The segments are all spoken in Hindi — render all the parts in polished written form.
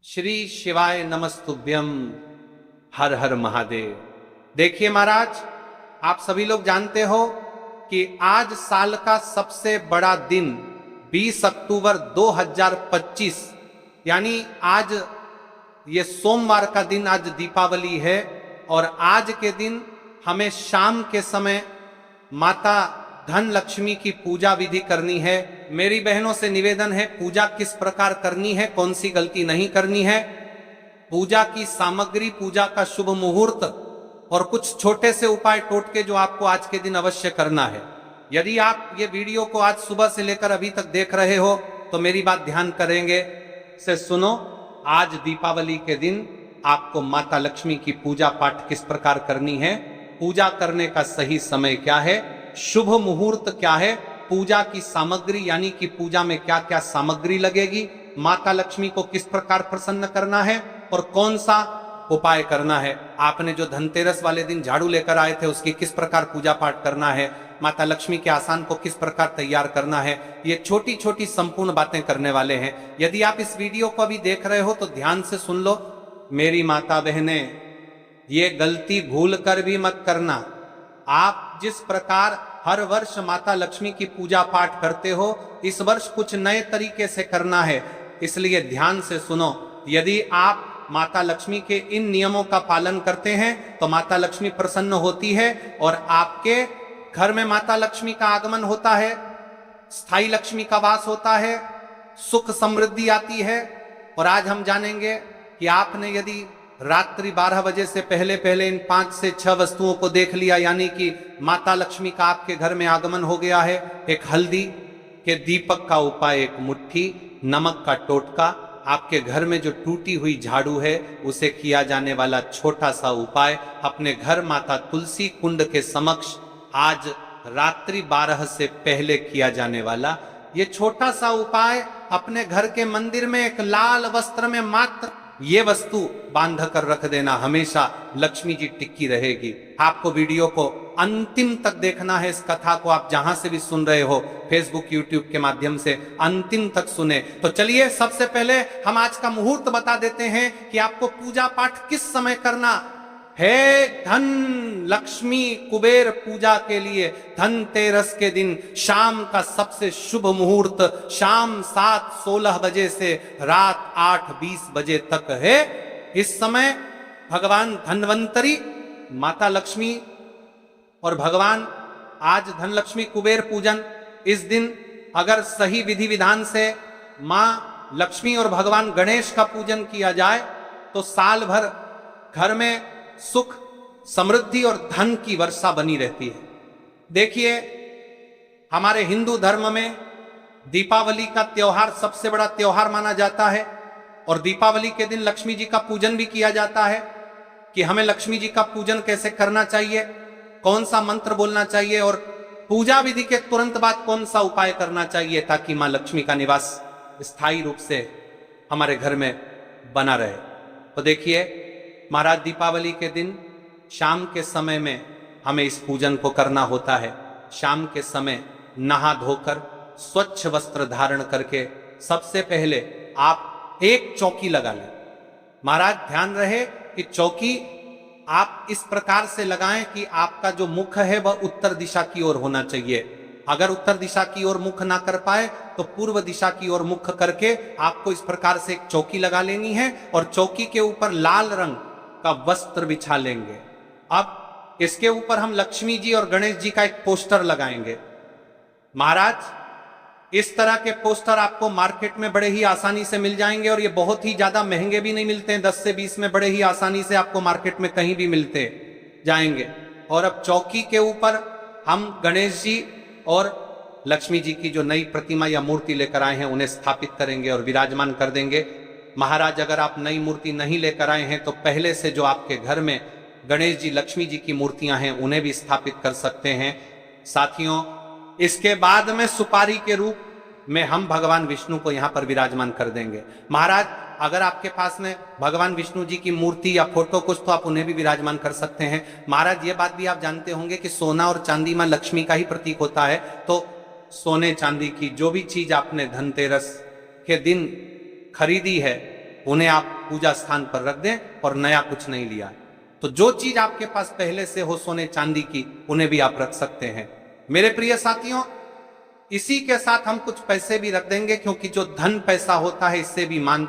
श्री शिवाय नमस्तुभ्यम। हर हर महादेव। देखिए महाराज, आप सभी लोग जानते हो कि आज साल का सबसे बड़ा दिन 20 अक्टूबर 2025 यानी आज ये सोमवार का दिन, आज दीपावली है। और आज के दिन हमें शाम के समय माता धन लक्ष्मी की पूजा विधि करनी है। मेरी बहनों से निवेदन है, पूजा किस प्रकार करनी है, कौन सी गलती नहीं करनी है, पूजा की सामग्री, पूजा का शुभ मुहूर्त और कुछ छोटे से उपाय टोटके जो आपको आज के दिन अवश्य करना है। यदि आप ये वीडियो को आज सुबह से लेकर अभी तक देख रहे हो तो मेरी बात ध्यान करेंगे से सुनो। आज दीपावली के दिन आपको माता लक्ष्मी की पूजा पाठ किस प्रकार करनी है, पूजा करने का सही समय क्या है, शुभ मुहूर्त क्या है, पूजा की सामग्री यानी कि पूजा में क्या क्या सामग्री लगेगी, माता लक्ष्मी को किस प्रकार प्रसन्न करना है और कौन सा उपाय करना है। आपने जो धनतेरस वाले दिन झाड़ू लेकर आए थे उसकी किस प्रकार पूजा पाठ करना है, माता लक्ष्मी के आसन को किस प्रकार तैयार करना है, ये छोटी छोटी संपूर्ण बातें करने वाले हैं। यदि आप इस वीडियो को अभी देख रहे हो तो ध्यान से सुन लो। मेरी माता बहने, ये गलती भूल कर भी मत करना। आप जिस प्रकार हर वर्ष माता लक्ष्मी की पूजा पाठ करते हो, इस वर्ष कुछ नए तरीके से करना है, इसलिए ध्यान से सुनो। यदि आप माता लक्ष्मी के इन नियमों का पालन करते हैं तो माता लक्ष्मी प्रसन्न होती है और आपके घर में माता लक्ष्मी का आगमन होता है, स्थायी लक्ष्मी का वास होता है, सुख समृद्धि आती है। और आज हम जानेंगे कि आपने यदि रात्रि 12 बजे से पहले पहले इन 5 से 6 वस्तुओं को देख लिया, यानी कि माता लक्ष्मी का आपके घर में आगमन हो गया है। एक हल्दी के दीपक का उपाय, एक मुट्ठी नमक का टोटका, आपके घर में जो टूटी हुई झाड़ू है उसे किया जाने वाला छोटा सा उपाय, अपने घर माता तुलसी कुंड के समक्ष आज रात्रि 12 से पहले किया जाने वाला ये छोटा सा उपाय, अपने घर के मंदिर में एक लाल वस्त्र में मात्र ये वस्तु बांध कर रख देना, हमेशा लक्ष्मी जी टिकी रहेगी। आपको वीडियो को अंतिम तक देखना है। इस कथा को आप जहां से भी सुन रहे हो, फेसबुक यूट्यूब के माध्यम से, अंतिम तक सुने। तो चलिए सबसे पहले हम आज का मुहूर्त बता देते हैं कि आपको पूजा पाठ किस समय करना है। धन लक्ष्मी कुबेर पूजा के लिए धनतेरस के दिन शाम का सबसे शुभ मुहूर्त शाम 7:16 बजे से रात 8:20 बजे तक है। इस समय भगवान धन्वंतरी, माता लक्ष्मी और भगवान आज धन लक्ष्मी कुबेर पूजन, इस दिन अगर सही विधि विधान से मां लक्ष्मी और भगवान गणेश का पूजन किया जाए तो साल भर घर में सुख समृद्धि और धन की वर्षा बनी रहती है। देखिए, हमारे हिंदू धर्म में दीपावली का त्योहार सबसे बड़ा त्योहार माना जाता है और दीपावली के दिन लक्ष्मी जी का पूजन भी किया जाता है कि हमें लक्ष्मी जी का पूजन कैसे करना चाहिए, कौन सा मंत्र बोलना चाहिए और पूजा विधि के तुरंत बाद कौन सा उपाय करना चाहिए ताकि मां लक्ष्मी का निवास स्थायी रूप से हमारे घर में बना रहे। तो देखिए महाराज, दीपावली के दिन शाम के समय में हमें इस पूजन को करना होता है। शाम के समय नहा धोकर स्वच्छ वस्त्र धारण करके सबसे पहले आप एक चौकी लगा लें। महाराज ध्यान रहे कि चौकी आप इस प्रकार से लगाएं कि आपका जो मुख है वह उत्तर दिशा की ओर होना चाहिए। अगर उत्तर दिशा की ओर मुख ना कर पाए तो पूर्व दिशा की ओर मुख करके आपको इस प्रकार से एक चौकी लगा लेनी है और चौकी के ऊपर लाल रंग का वस्त्र बिछा लेंगे। अब इसके ऊपर हम लक्ष्मी जी और गणेश जी का एक पोस्टर लगाएंगे। महाराज, इस तरह के पोस्टर आपको मार्केट में बड़े ही आसानी से मिल जाएंगे और ये बहुत ही ज्यादा महंगे भी नहीं मिलते हैं। 10 से 20 में बड़े ही आसानी से आपको मार्केट में कहीं भी मिलते जाएंगे। और अब चौकी के ऊपर हम गणेश जी और लक्ष्मी जी की जो नई प्रतिमा या मूर्ति लेकर आए हैं उन्हें स्थापित करेंगे और विराजमान कर देंगे। महाराज, अगर आप नई मूर्ति नहीं लेकर आए हैं तो पहले से जो आपके घर में गणेश जी लक्ष्मी जी की मूर्तियां हैं उन्हें भी स्थापित कर सकते हैं। साथियों, इसके बाद में सुपारी के रूप में हम भगवान विष्णु को यहां पर विराजमान कर देंगे। महाराज, अगर आपके पास में भगवान विष्णु जी की मूर्ति या फोटो कुछ तो आप उन्हें भी विराजमान कर सकते हैं। महाराज, ये बात भी आप जानते होंगे कि सोना और चांदी मां लक्ष्मी का ही प्रतीक होता है। तो सोने चांदी की जो भी चीज आपने धनतेरस के दिन खरीदी है उन्हें आप पूजा स्थान पर रख दें और नया कुछ नहीं लिया। तो जो चीज आपके पास पहले से हो सोने चांदी की, उन्हें भी आप रख सकते हैं। मेरे प्रिय साथियों, इसी के साथ हम कुछ पैसे भी रख देंगे, क्योंकि जो धन पैसा होता है इससे भी मान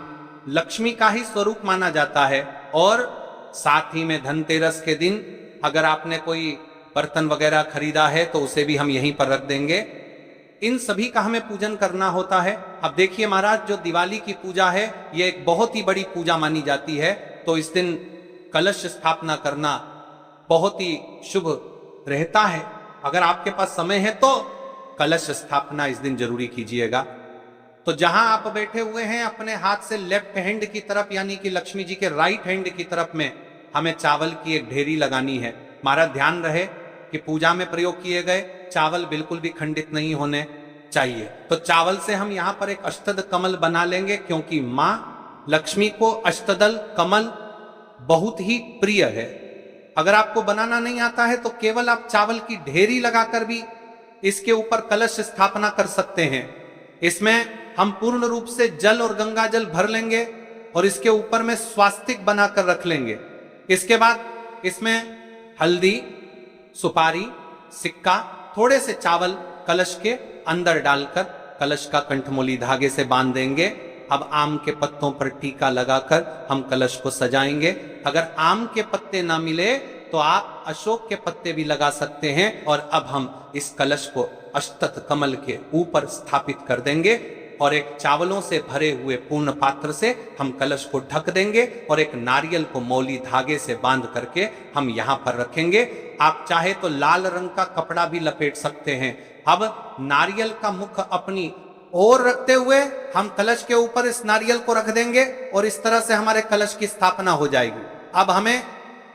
लक्ष्मी का ही स्वरूप माना जाता है। और साथ ही में धनतेरस के दिन अगर आपने कोई बर्तन वगैरह खरीदा है तो उसे भी हम यहीं पर रख देंगे। इन सभी का हमें पूजन करना होता है। अब देखिए महाराज, जो दिवाली की पूजा है ये एक बहुत ही बड़ी पूजा मानी जाती है। तो इस दिन कलश स्थापना करना बहुत ही शुभ रहता है। अगर आपके पास समय है तो कलश स्थापना इस दिन जरूरी कीजिएगा। तो जहां आप बैठे हुए हैं, अपने हाथ से लेफ्ट हैंड की तरफ यानी कि लक्ष्मी जी के राइट हैंड की तरफ में हमें चावल की एक ढेरी लगानी है। हमारा ध्यान रहे कि पूजा में प्रयोग किए गए चावल बिल्कुल भी खंडित नहीं होने चाहिए। तो चावल से हम यहाँ पर एक अष्टदल कमल बना लेंगे, क्योंकि माँ लक्ष्मी को अष्टदल कमल बहुत ही प्रिय है। अगर आपको बनाना नहीं आता है तो केवल आप चावल की ढेरी लगाकर भी इसके ऊपर कलश स्थापना कर सकते हैं। इसमें हम पूर्ण रूप से जल और गंगा जल भर लेंगे और इसके ऊपर में स्वास्तिक बनाकर रख लेंगे। इसके बाद इसमें हल्दी, सुपारी, सिक्का, थोड़े से चावल कलश के अंदर डालकर कलश का कंठमोली धागे से बांध देंगे। अब आम के पत्तों पर टीका लगाकर हम कलश को सजाएंगे। अगर आम के पत्ते ना मिले तो आप अशोक के पत्ते भी लगा सकते हैं। और अब हम इस कलश को अष्टदल कमल के ऊपर स्थापित कर देंगे और एक चावलों से भरे हुए पूर्ण पात्र से हम कलश को ढक देंगे और एक नारियल को मौली धागे से बांध करके हम यहाँ पर रखेंगे। आप चाहे तो लाल रंग का कपड़ा भी लपेट सकते हैं। अब नारियल का मुख अपनी ओर रखते हुए हम कलश के ऊपर इस नारियल को रख देंगे और इस तरह से हमारे कलश की स्थापना हो जाएगी। अब हमें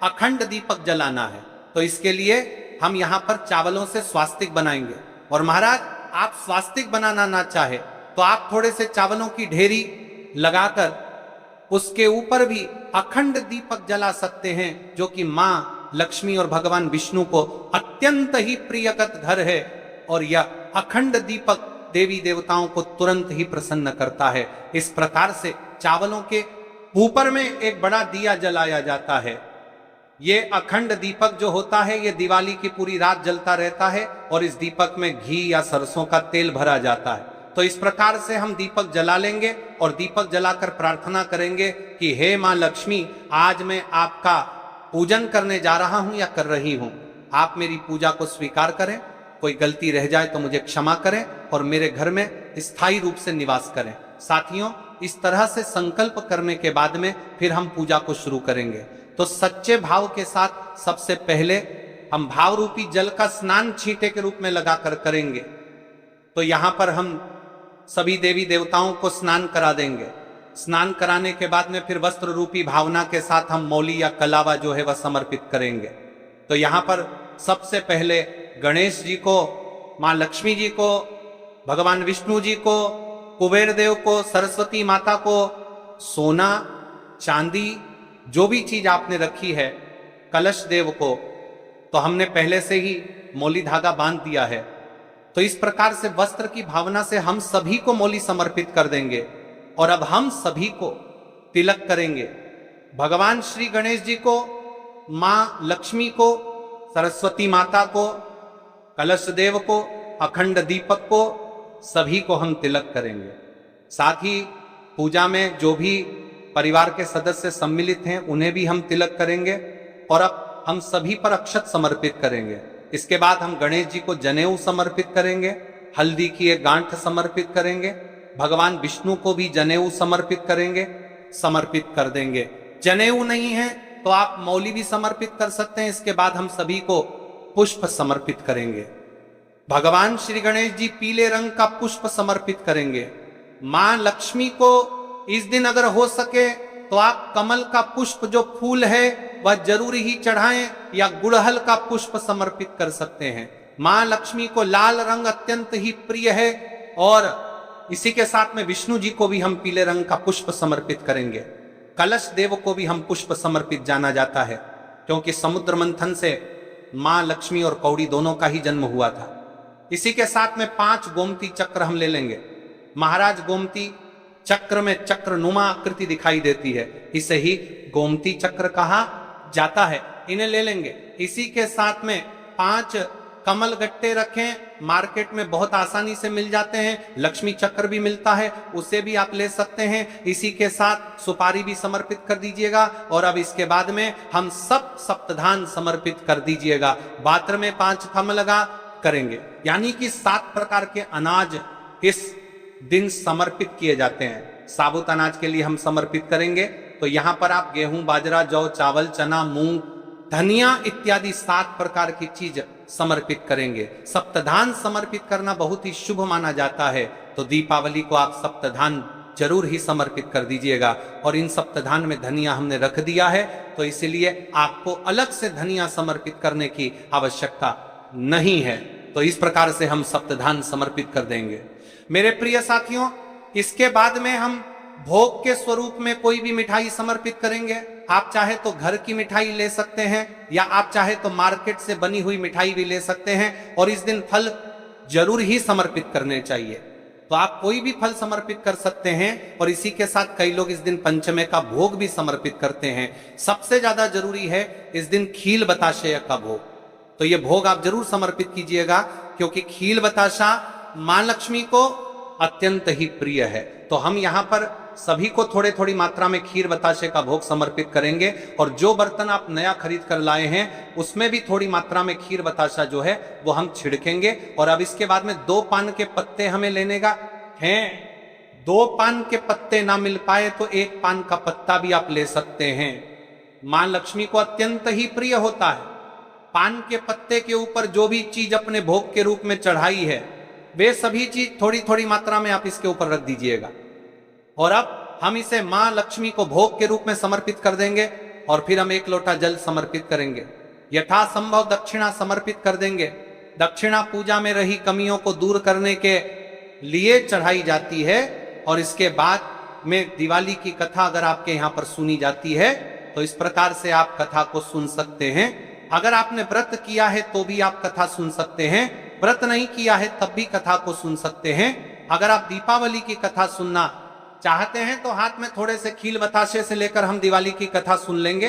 अखंड दीपक जलाना है, तो इसके लिए हम यहाँ पर चावलों से स्वास्तिक बनाएंगे। और महाराज, आप स्वास्तिक बनाना ना चाहे तो आप थोड़े से चावलों की ढेरी लगाकर उसके ऊपर भी अखंड दीपक जला सकते हैं, जो कि मां लक्ष्मी और भगवान विष्णु को अत्यंत ही प्रियकत घर है। और यह अखंड दीपक देवी देवताओं को तुरंत ही प्रसन्न करता है। इस प्रकार से चावलों के ऊपर में एक बड़ा दिया जलाया जाता है। ये अखंड दीपक जो होता है ये दिवाली की पूरी रात जलता रहता है और इस दीपक में घी या सरसों का तेल भरा जाता है। तो इस प्रकार से हम दीपक जला लेंगे और दीपक जलाकर प्रार्थना करेंगे कि हे मां लक्ष्मी, आज मैं आपका पूजन करने जा रहा हूं या कर रही हूं। आप मेरी पूजा को स्वीकार करें, कोई गलती रह जाए तो मुझे क्षमा करें और मेरे घर में स्थायी रूप से निवास करें। साथियों, इस तरह से संकल्प करने के बाद में फिर हम पूजा को शुरू करेंगे। तो सच्चे भाव के साथ सबसे पहले हम भाव रूपी जल का स्नान छींटे के रूप में लगाकर करेंगे। तो यहां पर हम सभी देवी देवताओं को स्नान करा देंगे। स्नान कराने के बाद में फिर वस्त्र रूपी भावना के साथ हम मौली या कलावा जो है वह समर्पित करेंगे। तो यहां पर सबसे पहले गणेश जी को, मां लक्ष्मी जी को, भगवान विष्णु जी को, कुबेर देव को, सरस्वती माता को सोना, चांदी, जो भी चीज आपने रखी है, कलश देव को तो हमने पहले से ही मौली धागा बांध दिया है। तो इस प्रकार से वस्त्र की भावना से हम सभी को मौली समर्पित कर देंगे। और अब हम सभी को तिलक करेंगे। भगवान श्री गणेश जी को, मां लक्ष्मी को, सरस्वती माता को, कलश देव को, अखंड दीपक को, सभी को हम तिलक करेंगे। साथ ही पूजा में जो भी परिवार के सदस्य सम्मिलित हैं उन्हें भी हम तिलक करेंगे। और अब हम सभी पर अक्षत समर्पित करेंगे। इसके बाद हम गणेश जी को जनेऊ समर्पित करेंगे, हल्दी की एक गांठ समर्पित करेंगे, भगवान विष्णु को भी जनेऊ समर्पित करेंगे, समर्पित कर देंगे। जनेऊ नहीं है तो आप मौली भी समर्पित कर सकते हैं। इसके बाद हम सभी को पुष्प समर्पित करेंगे। भगवान श्री गणेश जी पीले रंग का पुष्प समर्पित करेंगे। मां लक्ष्मी को इस दिन अगर हो सके तो आप कमल का पुष्प जो फूल है वह जरूर ही चढ़ाएं या गुड़हल का पुष्प समर्पित कर सकते हैं। मां लक्ष्मी को लाल रंग अत्यंत ही प्रिय है और इसी के साथ में विष्णु जी को भी हम पीले रंग का पुष्प समर्पित करेंगे। कलश देव को भी हम पुष्प समर्पित जाना जाता है, क्योंकि समुद्र मंथन से मां लक्ष्मी और कौड़ी दोनों का ही जन्म हुआ था। इसी के साथ में 5 गोमती चक्र हम ले लेंगे। महाराज गोमती चक्र में चक्र नुमा आकृति दिखाई देती है, इसे ही गोमती चक्र कहा जाता है। इन्हें ले लेंगे। इसी के साथ में 5 कमल गट्टे रखें, मार्केट में बहुत आसानी से मिल जाते हैं। लक्ष्मी चक्र भी मिलता है, उसे भी आप ले सकते हैं। इसी के साथ सुपारी भी समर्पित कर दीजिएगा। और अब इसके बाद में हम सब सप्तधान समर्पित कर दीजिएगा। पात्र में 5 फम लगा करेंगे, यानी कि 7 प्रकार के अनाज इस दिन समर्पित किए जाते हैं। साबुत अनाज के लिए हम समर्पित करेंगे, तो यहां पर आप गेहूं, बाजरा, जौ, चावल, चना, मूंग, धनिया इत्यादि 7 प्रकार की चीज समर्पित करेंगे। सप्तधान समर्पित करना बहुत ही शुभ माना जाता है, तो दीपावली को आप सप्तधान जरूर ही समर्पित कर दीजिएगा। और इन सप्तधान में धनिया हमने रख दिया है, तो इसलिए आपको अलग से धनिया समर्पित करने की आवश्यकता नहीं है। तो इस प्रकार से हम सप्तधान समर्पित कर देंगे। मेरे प्रिय साथियों, इसके बाद में हम भोग के स्वरूप में कोई भी मिठाई समर्पित करेंगे। आप चाहे तो घर की मिठाई ले सकते हैं, या आप चाहे तो मार्केट से बनी हुई मिठाई भी ले सकते हैं। और इस दिन फल जरूर ही समर्पित करने चाहिए, तो आप कोई भी फल समर्पित कर सकते हैं। और इसी के साथ कई लोग इस दिन पंचमे का भोग भी समर्पित करते हैं। सबसे ज्यादा जरूरी है इस दिन खील बताशय का भोग, तो यह भोग आप जरूर समर्पित कीजिएगा, क्योंकि खील बताशा मां लक्ष्मी को अत्यंत ही प्रिय है। तो हम यहाँ पर सभी को थोड़े थोड़ी मात्रा में खीर बताशे का भोग समर्पित करेंगे। और जो बर्तन आप नया खरीद कर लाए हैं उसमें भी थोड़ी मात्रा में खीर बताशा जो है वो हम छिड़केंगे। और अब इसके बाद में 2 पान के पत्ते हमें लेने का है। 2 पान के पत्ते ना मिल पाए तो 1 पान का पत्ता भी आप ले सकते हैं। मां लक्ष्मी को अत्यंत ही प्रिय होता है। पान के पत्ते के ऊपर जो भी चीज अपने भोग के रूप में चढ़ाई है, वे सभी चीज थोड़ी थोड़ी मात्रा में आप इसके ऊपर रख दीजिएगा। और अब हम इसे मां लक्ष्मी को भोग के रूप में समर्पित कर देंगे। और फिर हम 1 लोटा जल समर्पित करेंगे। यथासंभव दक्षिणा समर्पित कर देंगे। दक्षिणा पूजा में रही कमियों को दूर करने के लिए चढ़ाई जाती है। और इसके बाद में दिवाली की कथा अगर आपके यहाँ पर सुनी जाती है, तो इस प्रकार से आप कथा को सुन सकते हैं। अगर आपने व्रत किया है तो भी आप कथा सुन सकते हैं, व्रत नहीं किया है तब भी कथा को सुन सकते हैं। अगर आप दीपावली की कथा सुनना चाहते हैं तो हाथ में थोड़े से खील बताशे से लेकर हम दिवाली की कथा सुन लेंगे।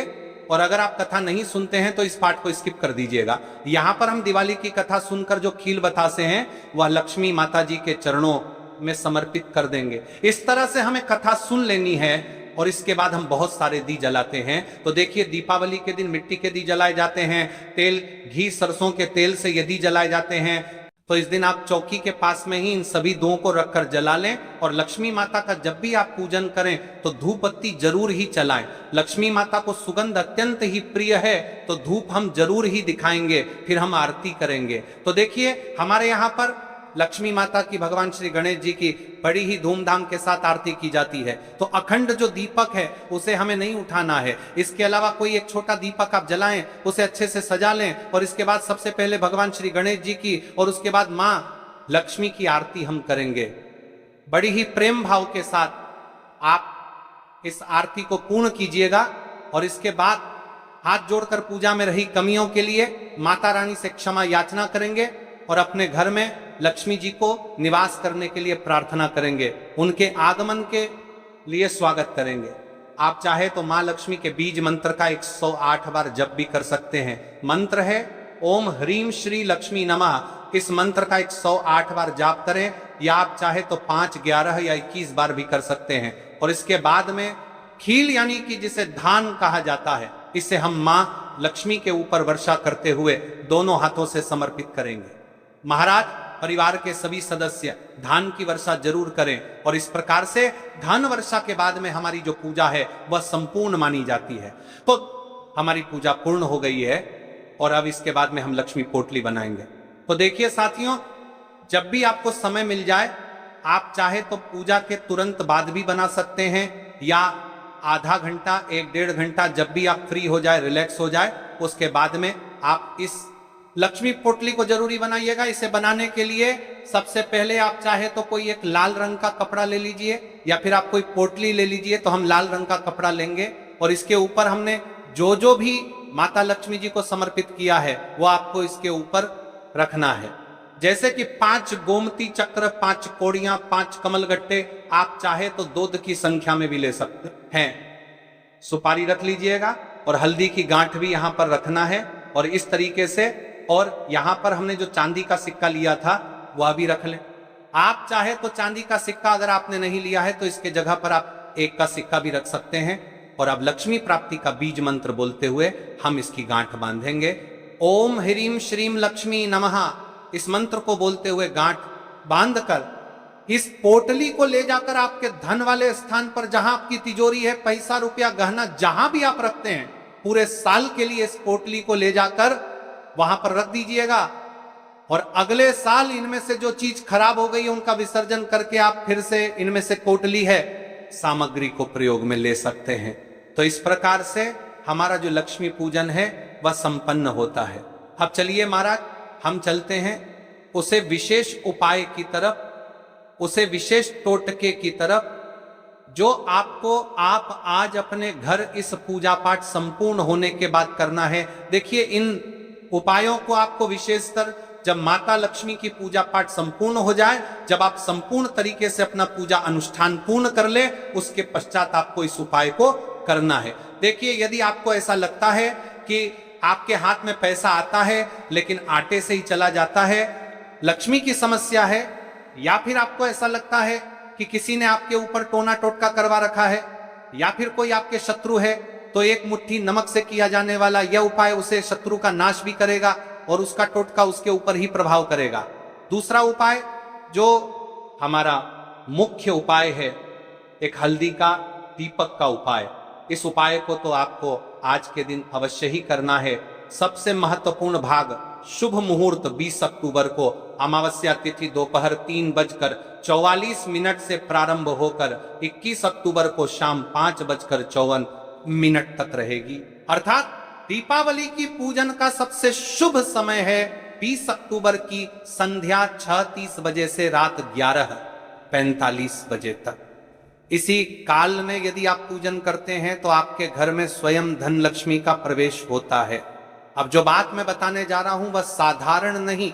और अगर आप कथा नहीं सुनते हैं तो इस पाठ को स्किप कर दीजिएगा। यहाँ पर हम दिवाली की कथा सुनकर जो खील बतासे हैं वह लक्ष्मी माता जी के चरणों में समर्पित कर देंगे। इस तरह से हमें कथा सुन लेनी है। और इसके बाद हम बहुत सारे दी जलाते हैं। तो देखिए, दीपावली के दिन मिट्टी के दी जलाए जाते हैं, तेल, घी, सरसों के तेल से ये दी जलाए जाते हैं। तो इस दिन आप चौकी के पास में ही इन सभी दो को रखकर जला लें। और लक्ष्मी माता का जब भी आप पूजन करें तो धूप बत्ती जरूर ही चलाएं। लक्ष्मी माता को सुगंध अत्यंत ही प्रिय है, तो धूप हम जरूर ही दिखाएंगे। फिर हम आरती करेंगे। तो देखिए, हमारे यहाँ पर लक्ष्मी माता की, भगवान श्री गणेश जी की बड़ी ही धूमधाम के साथ आरती की जाती है। तो अखंड जो दीपक है उसे हमें नहीं उठाना है। इसके अलावा कोई एक छोटा दीपक आप जलाएं, उसे अच्छे से सजा लें। और इसके बाद सबसे पहले भगवान श्री गणेश जी की और उसके बाद मां लक्ष्मी की आरती हम करेंगे। बड़ी ही प्रेम भाव के साथ आप इस आरती को पूर्ण कीजिएगा। और इसके बाद हाथ जोड़कर पूजा में रही कमियों के लिए माता रानी से क्षमा याचना करेंगे। और अपने घर में लक्ष्मी जी को निवास करने के लिए प्रार्थना करेंगे। उनके आगमन के लिए स्वागत करेंगे। आप चाहे तो मां लक्ष्मी के बीज मंत्र का 108 बार जप भी कर सकते हैं। मंत्र है ओम ह्रीम श्री लक्ष्मी नमः। इस मंत्र का 108 बार जाप करें, या आप चाहे तो 5, 11 या 21 बार भी कर सकते हैं। और इसके बाद में खील, यानी कि जिसे धान कहा जाता है, इसे हम मां लक्ष्मी के ऊपर वर्षा करते हुए दोनों हाथों से समर्पित करेंगे। महाराज, परिवार के सभी सदस्य धान की वर्षा जरूर करें। और इस प्रकार से धान वर्षा के बाद में हमारी जो पूजा है वह संपूर्ण मानी जाती है। तो हमारी पूजा पूर्ण हो गई है। और अब इसके बाद में हम लक्ष्मी पोटली बनाएंगे। तो देखिए साथियों, जब भी आपको समय मिल जाए, आप चाहे तो पूजा के तुरंत बाद भी बना सकते हैं, या आधा घंटा, 1-1.5 घंटा, जब भी आप फ्री हो जाए, रिलैक्स हो जाए, उसके बाद में आप इस लक्ष्मी पोटली को जरूरी बनाइएगा। इसे बनाने के लिए सबसे पहले आप चाहे तो कोई एक लाल रंग का कपड़ा ले लीजिए, या फिर आप कोई पोटली ले लीजिए। तो हम लाल रंग का कपड़ा लेंगे और इसके ऊपर हमने जो जो भी माता लक्ष्मी जी को समर्पित किया है वो आपको इसके ऊपर रखना है। जैसे कि 5 गोमती चक्र, 5 कोड़ियां, 5 कमल गट्टे, आप चाहे तो दूध की संख्या में भी ले सकते हैं। सुपारी रख लीजिएगा और हल्दी की गांठ भी यहां पर रखना है और इस तरीके से। और यहां पर हमने जो चांदी का सिक्का लिया था वह भी रख लें। आप चाहे तो चांदी का सिक्का अगर आपने नहीं लिया है तो इसके जगह पर आप 1 का सिक्का भी रख सकते हैं। और अब लक्ष्मी प्राप्ति का बीज मंत्र बोलते हुए हम इसकी गांठ बांधेंगे। ओम ह्रीम श्रीम लक्ष्मी नमः, इस मंत्र को बोलते हुए गांठ बांधकर इस पोटली को ले जाकर आपके धन वाले स्थान पर, जहां आपकी तिजोरी है, पैसा रुपया गहना जहां भी आप रखते हैं, पूरे साल के लिए इस पोटली को ले जाकर वहां पर रख दीजिएगा। और अगले साल इनमें से जो चीज खराब हो गई है उनका विसर्जन करके आप फिर से इनमें से पोटली है सामग्री को प्रयोग में ले सकते हैं। तो इस प्रकार से हमारा जो लक्ष्मी पूजन है वह संपन्न होता है। अब चलिए महाराज, हम चलते हैं उसे विशेष उपाय की तरफ, उसे विशेष टोटके की तरफ, जो आपको आप आज अपने घर इस पूजा पाठ संपूर्ण होने के बाद करना है। देखिए, इन उपायों को आपको विशेषतर जब माता लक्ष्मी की पूजा पाठ संपूर्ण हो जाए, जब आप संपूर्ण तरीके से अपना पूजा अनुष्ठान पूर्ण कर ले, उसके पश्चात आपको इस उपाय को करना है। देखिए, यदि आपको ऐसा लगता है कि आपके हाथ में पैसा आता है लेकिन आटे से ही चला जाता है, लक्ष्मी की समस्या है, या फिर आपको ऐसा लगता है कि किसी ने आपके ऊपर टोना टोटका करवा रखा है, या फिर कोई आपके शत्रु है, तो 1 मुट्ठी नमक से किया जाने वाला यह उपाय उसे शत्रु का नाश भी करेगा और उसका टोटका उसके ऊपर ही प्रभाव करेगा। दूसरा उपाय जो हमारा मुख्य उपाय है, एक हल्दी का दीपक का उपाय। इस उपाय को तो आपको आज के दिन अवश्य ही करना है। सबसे महत्वपूर्ण भाग, शुभ मुहूर्त 20 अक्टूबर को अमावस्या तिथि दोपहर 3:44 से प्रारंभ होकर 21 अक्टूबर को शाम 5:54 तक रहेगी। अर्थात दीपावली की पूजन का सबसे शुभ समय है 20 अक्टूबर की संध्या 6:30 बजे से रात 11:45 बजे तक। इसी काल में यदि आप पूजन करते हैं तो आपके घर में स्वयं धन लक्ष्मी का प्रवेश होता है। अब जो बात मैं बताने जा रहा हूं वह साधारण नहीं,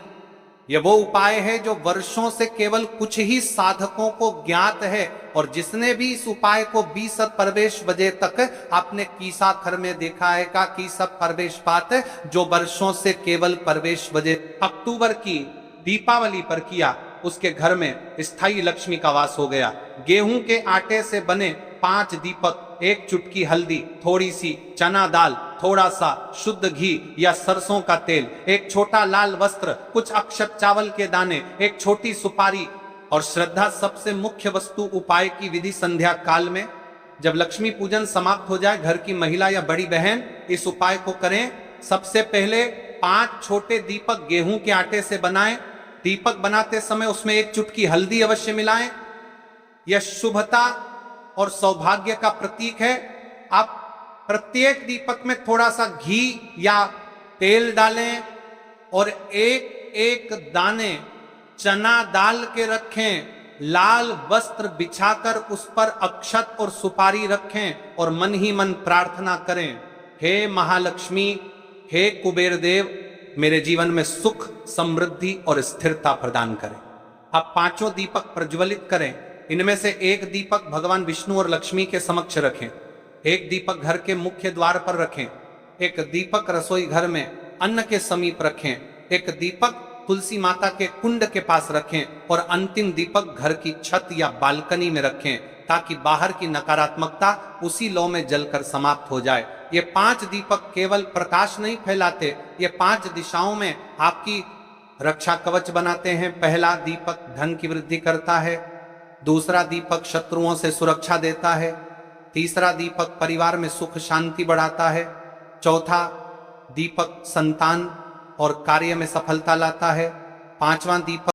यह वो उपाय है जो वर्षों से केवल कुछ ही साधकों को ज्ञात है। और जिसने भी इस उपाय को 20 प्रवेश बजे तक आपने कीसा खर में देखा है का कीसा प्रवेश पात, जो वर्षों से केवल प्रवेश बजे अक्टूबर की दीपावली पर किया, उसके घर में स्थायी लक्ष्मी का वास हो गया। गेहूं के आटे से बने 5 दीपक, 1 चुटकी हल्दी, थोड़ी सी चना दाल, थोड़ा सा शुद्ध घी या सरसों का तेल, 1 छोटा लाल वस्त्र, कुछ अक्षत चावल के दाने, 1 छोटी सुपारी और श्रद्धा सबसे मुख्य वस्तु। उपाय की विधि संध्या काल में जब लक्ष्मी पूजन समाप्त हो जाए, घर की महिला या बड़ी बहन इस उपाय को करें। सबसे पहले 5 छोटे दीपक गेहूं के आटे से बनाएं। दीपक बनाते समय उसमें 1 चुटकी हल्दी अवश्य मिलाएं। यह शुभता और सौभाग्य का प्रतीक है। आप प्रत्येक दीपक में थोड़ा सा घी या तेल डालें और 1-1 दाने चना डाल के रखें। लाल वस्त्र बिछाकर उस पर अक्षत और सुपारी रखें और मन ही मन प्रार्थना करें, हे महालक्ष्मी, हे कुबेर देव, मेरे जीवन में सुख, समृद्धि और स्थिरता प्रदान करें। अब 5 दीपक प्रज्वलित करें। इनमें से 1 दीपक भगवान विष्णु और लक्ष्मी के समक्ष रखें, 1 दीपक घर के मुख्य द्वार पर रखें, 1 दीपक रसोई घर में अन्न के समीप रखें, 1 दीपक तुलसी माता के कुंड के पास रखें और अंतिम दीपक घर की छत या बालकनी में रखें, ताकि बाहर की नकारात्मकता उसी लौ में जलकर समाप्त हो जाए। ये 5 दीपक केवल प्रकाश नहीं फैलाते, ये 5 दिशाओं में आपकी रक्षा कवच बनाते हैं। पहला दीपक धन की वृद्धि करता है, दूसरा दीपक शत्रुओं से सुरक्षा देता है, तीसरा दीपक परिवार में सुख शांति बढ़ाता है, चौथा दीपक संतान और कार्य में सफलता लाता है, 5वां दीपक